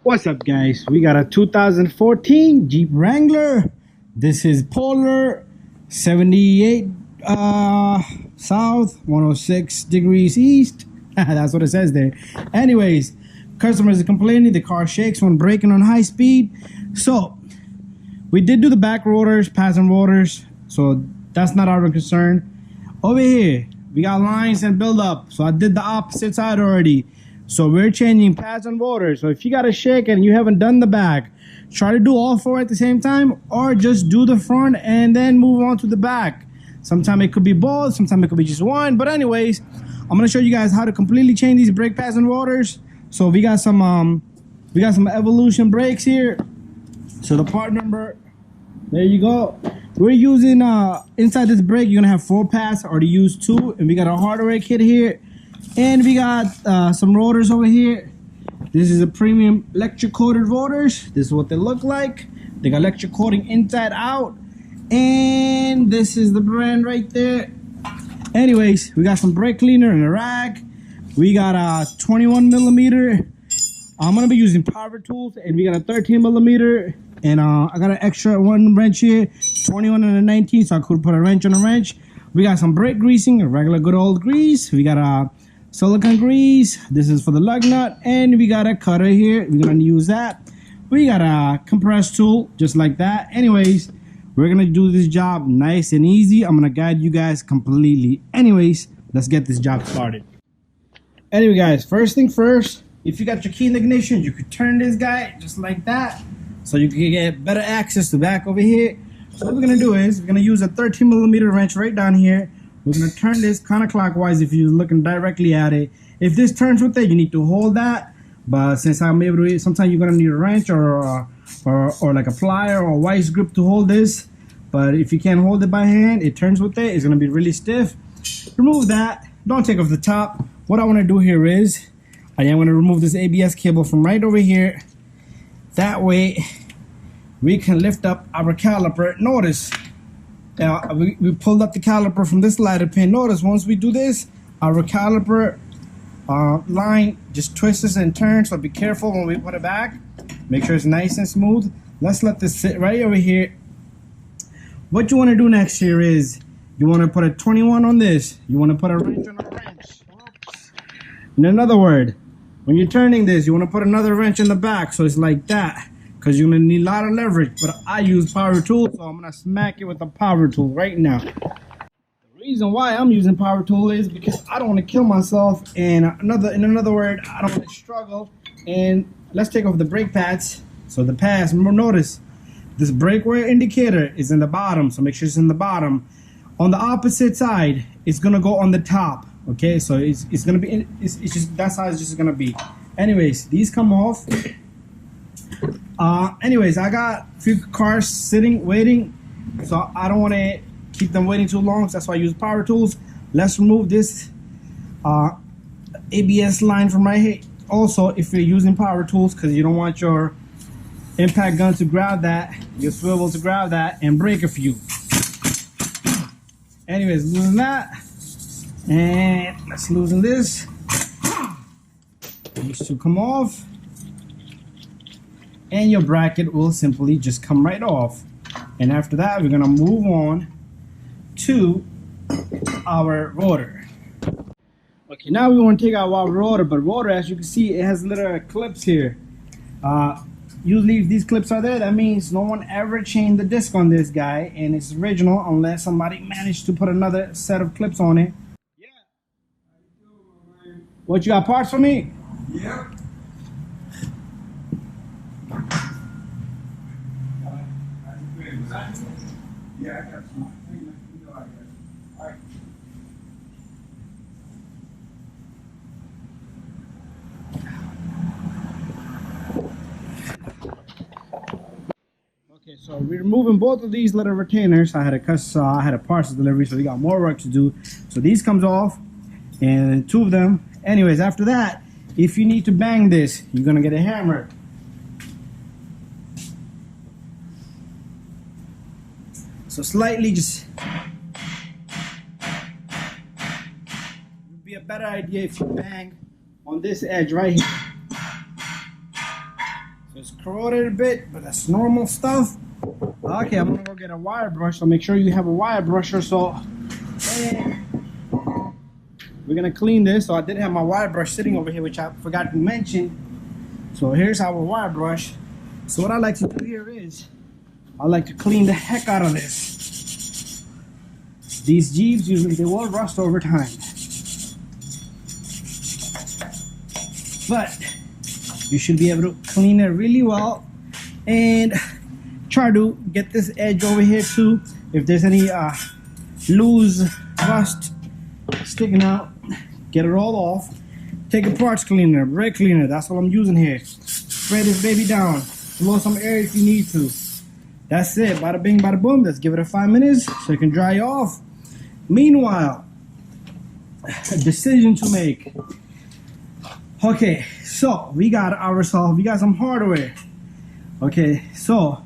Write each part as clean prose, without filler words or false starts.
What's up, guys? We got a 2014 Jeep Wrangler. This is Polar, 78 south, 106 degrees east. That's what it says there. Anyways, customers are complaining the car shakes when braking on high speed. So we did do the back rotors, pads and rotors, so that's not our concern. Over here, we got lines and buildup. So I did the opposite side already. So we're changing pads and rotors. So if you got a shake and you haven't done the back, try to do all four at the same time, or just do the front and then move on to the back. Sometimes it could be both, sometimes it could be just one. But anyways, I'm gonna show you guys how to completely change these brake pads and rotors. So we got some Evolution brakes here. So the part number, there you go. We're using inside this brake, you're gonna have 4 pads, or to use 2, and we got a hardware kit here. And we got some rotors over here. This is a premium electric coated rotors. This is what they look like. They got electric coating inside out. And this is the brand right there. Anyways, we got some brake cleaner and a rag. We got a 21 millimeter. I'm gonna be using power tools, and we got a 13 millimeter. And I got an extra one wrench here, 21 and a 19, so I could put a wrench on a wrench. We got some brake greasing, a regular good old grease. We got a silicone grease. This is for the lug nut, and we got a cutter here. We're gonna use that. We got a compressed tool just like that. Anyways, we're gonna do this job nice and easy. I'm gonna guide you guys completely. Anyways, let's get this job started. Anyway, guys, first thing first, if you got your key in the ignition, you could turn this guy just like that, so you can get better access to back over here. So what we're gonna do is we're gonna use a 13 millimeter wrench right down here. We're going to turn this counterclockwise if you're looking directly at it. If this turns with it, you need to hold that. But since I'm able to, sometimes you're going to need a wrench or like a plier or a vice grip to hold this. But if you can't hold it by hand, it turns with it. It's going to be really stiff. Remove that. Don't take off the top. What I want to do here is I am going to remove this ABS cable from right over here. That way we can lift up our caliper. Notice. We pulled up the caliper from this ladder pin. Notice once we do this, our caliper line just twists and turns, so be careful when we put it back. Make sure it's nice and smooth. Let's let this sit right over here. What you want to do next here is you want to put a 21 on this. You want to put a wrench on a wrench. In another word, when you're turning this, you want to put another wrench in the back, so it's like that. Because you're going to need a lot of leverage, but I use power tool, so I'm going to smack it with a power tool right now. The reason why I'm using power tool is because I don't want to kill myself, and in another word, I don't want to struggle. And let's take off the brake pads. So the pads, notice this brake wear indicator is in the bottom, so make sure it's in the bottom. On the opposite side, it's going to go on the top. Okay, so it's going to be, it's just, that's how it's just going to be. Anyways, these come off. Anyways, I got a few cars sitting, waiting, so I don't want to keep them waiting too long, so that's why I use power tools. Let's remove this ABS line from right here. Also, if you're using power tools, because you don't want your impact gun to grab that, your swivel to grab that, and break a few. Anyways, loosen that, and let's loosen this. These two come off. And your bracket will simply just come right off. And after that, we're gonna move on to our rotor. Okay, now we want to take out our rotor, but rotor, as you can see, it has little clips here. Usually if these clips are there, that means no one ever changed the disc on this guy, and it's original unless somebody managed to put another set of clips on it. Yeah. What, you got parts for me? Yeah. Yeah, I got some. All right. Okay, so we're removing both of these little retainers. I had a parcel delivery, so we got more work to do. So these comes off, and 2 of them. Anyways, after that, if you need to bang this, you're gonna get a hammer. So slightly just would be a better idea if you bang on this edge right here. So it's corroded a bit, but that's normal stuff. Okay, I'm gonna go get a wire brush, so make sure you have a wire brusher. So we're gonna clean this. So I did have my wire brush sitting over here, which I forgot to mention. So here's our wire brush. So what I like to do here is I like to clean the heck out of this. These Jeeps usually they will rust over time, but you should be able to clean it really well and try to get this edge over here too. If there's any loose rust sticking out, get it all off. Take a parts cleaner, brake cleaner, that's what I'm using here. Spray this baby down, blow some air if you need to. That's it, bada bing bada boom. Let's give it a 5 minutes so it can dry off. Meanwhile, a decision to make. Okay, so we got some hardware. Okay, so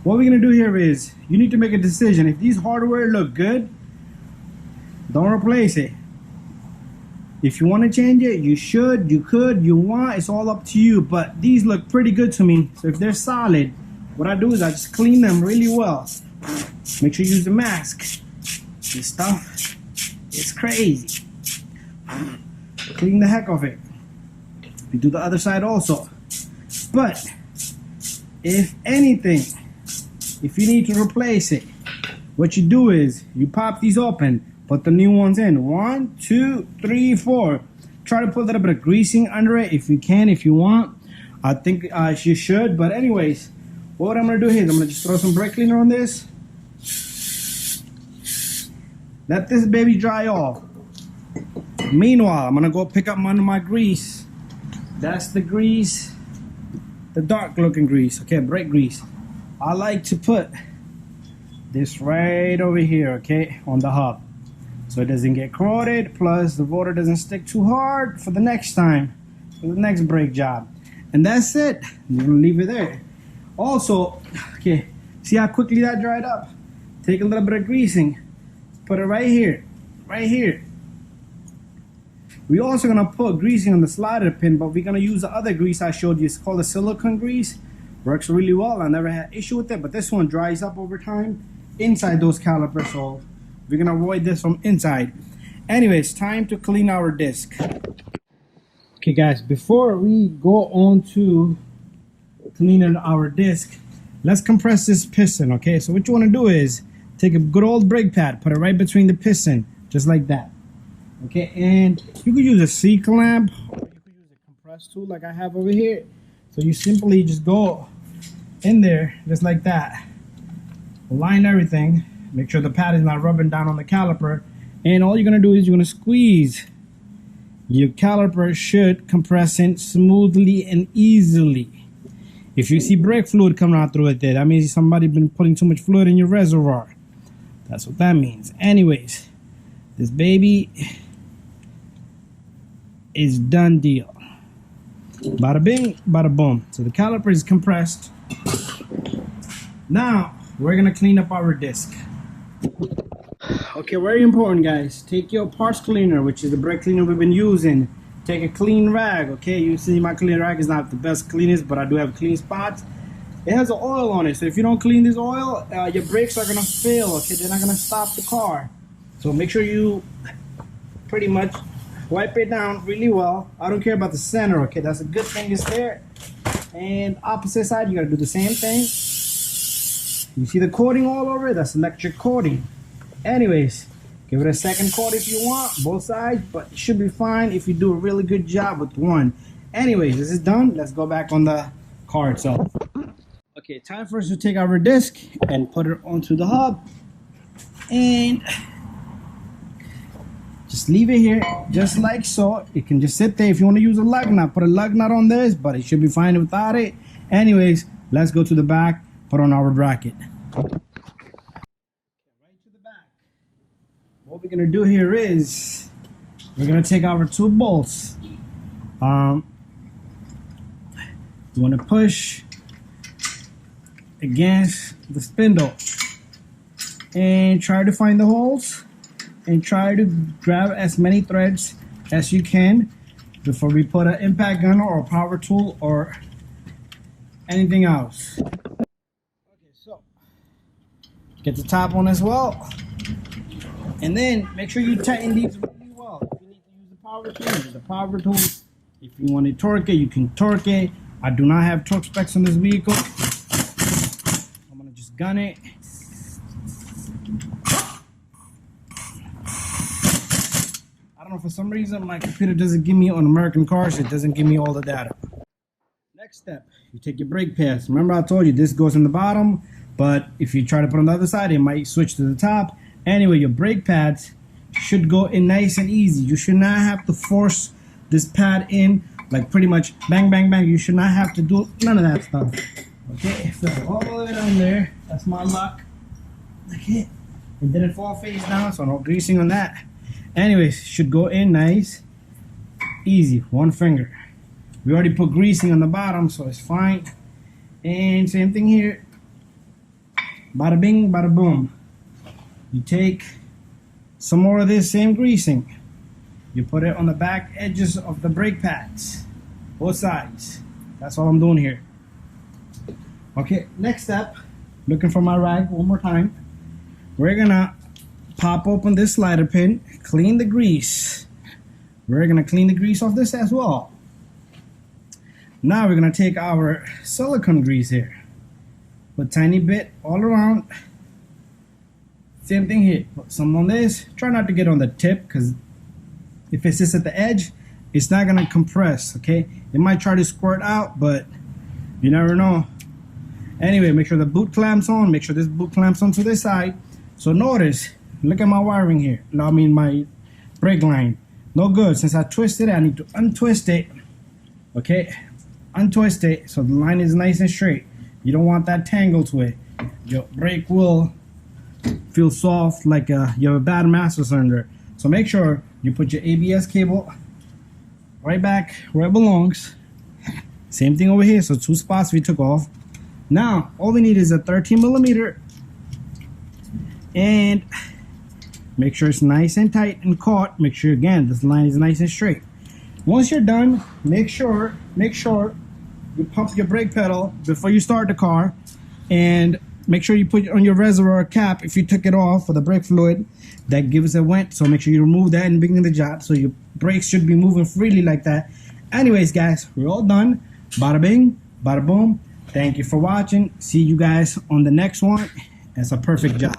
what we're gonna do here is you need to make a decision. If these hardware look good, don't replace it. If you want to change it, you should, you could, you want, it's all up to you. But these look pretty good to me. So if they're solid, what I do is I just clean them really well. Make sure you use the mask. This stuff is crazy. Clean the heck of it. We do the other side also. But if anything, if you need to replace it, what you do is you pop these open, put the new ones in. 1, 2, 3, 4. Try to put a little bit of greasing under it if you can, if you want. I think you should. But anyways, what I'm gonna do here is I'm gonna just throw some brake cleaner on this. Let this baby dry off. Meanwhile, I'm gonna go pick up my grease. That's the grease, the dark looking grease. Okay, brake grease. I like to put this right over here, okay, on the hub, so it doesn't get corroded, plus the rotor doesn't stick too hard for the next time, for the next brake job. And that's it. I'm gonna leave it there. Also, okay, see how quickly that dried up? Take a little bit of greasing, put it right here, right here. We're also gonna put greasing on the slider pin, but we're gonna use the other grease I showed you. It's called a silicone grease. Works really well. I never had issue with it, but this one dries up over time inside those calipers, so we're gonna avoid this from inside. Anyways, time to clean our disc. Okay guys, before we go on to cleaning our disc, let's compress this piston. Okay, so what you want to do is take a good old brake pad, put it right between the piston, just like that. Okay, and you could use a C-clamp, or you could use a compress tool like I have over here. So you simply just go in there just like that, align everything, make sure the pad is not rubbing down on the caliper, and all you're gonna do is you're gonna squeeze. Your caliper should compress in smoothly and easily. If you see brake fluid coming out through it there, that means somebody been putting too much fluid in your reservoir. That's what that means. Anyways, this baby is done deal. Bada bing, bada boom. So the caliper is compressed. Now we're gonna clean up our disc. Okay, very important guys. Take your parts cleaner, which is the brake cleaner we've been using. Take a clean rag, okay? You see my clean rag is not the best cleanest, but I do have clean spots. It has an oil on it, so if you don't clean this oil, your brakes are gonna fail, okay? They're not gonna stop the car. So make sure you pretty much wipe it down really well. I don't care about the center, okay? That's a good thing it's there. And opposite side, you gotta do the same thing. You see the coating all over it? That's electric coating. Anyways, give it a second coat if you want, both sides, but it should be fine if you do a really good job with one. Anyways, this is done. Let's go back on the car itself. Okay, time for us to take our disc and put it onto the hub. And just leave it here, just like so. It can just sit there. If you want to use a lug nut, put a lug nut on this, but it should be fine without it. Anyways, let's go to the back, put on our bracket. What we're gonna do here is we're gonna take our 2 bolts. You want to push against the spindle and try to find the holes and try to grab as many threads as you can before we put an impact gun or a power tool or anything else. Okay, so get the top on as well, and then make sure you tighten these really well. If you need to use the power tool, use the power tool. If you want to torque it, you can torque it. I do not have torque specs on this vehicle. I'm gonna just gun it. I don't know, for some reason my computer doesn't give me, on American cars, it doesn't give me all the data. Next step, you take your brake pads. Remember I told you this goes in the bottom, but if you try to put it on the other side, it might switch to the top. Anyway, your brake pads should go in nice and easy. You should not have to force this pad in, like pretty much bang, bang, bang. You should not have to do none of that stuff. Okay, so all the way down there, that's my lock. Okay, it didn't fall face down, so no greasing on that. Anyways, should go in nice, easy, one finger. We already put greasing on the bottom, so it's fine. And same thing here. Bada bing, bada boom. You take some more of this same greasing. You put it on the back edges of the brake pads, both sides. That's all I'm doing here. Okay, next step, looking for my rag one more time. We're gonna pop open this slider pin, clean the grease. We're gonna clean the grease off this as well. Now we're gonna take our silicone grease here, put tiny bit all around. Same thing here, put some on this. Try not to get on the tip, because if it sits at the edge, it's not gonna compress, okay? It might try to squirt out, but you never know. Anyway, make sure the boot clamps on, make sure this boot clamps onto this side. So notice, look at my wiring here. I mean my brake line. No good. Since I twisted it, I need to untwist it. Okay, untwist it so the line is nice and straight. You don't want that tangle to it. Your brake will feel soft like you have a bad master cylinder. So make sure you put your ABS cable right back where it belongs. Same thing over here, so 2 spots we took off. Now all we need is a 13mm, and make sure it's nice and tight and caught. Make sure again this line is nice and straight. Once you're done, make sure you pump your brake pedal before you start the car, and make sure you put on your reservoir cap if you took it off for the brake fluid. That gives a vent, so make sure you remove that in the beginning of the job, so your brakes should be moving freely like that. Anyways guys, we're all done. Bada bing, bada boom. Thank you for watching. See you guys on the next one. It's a perfect job.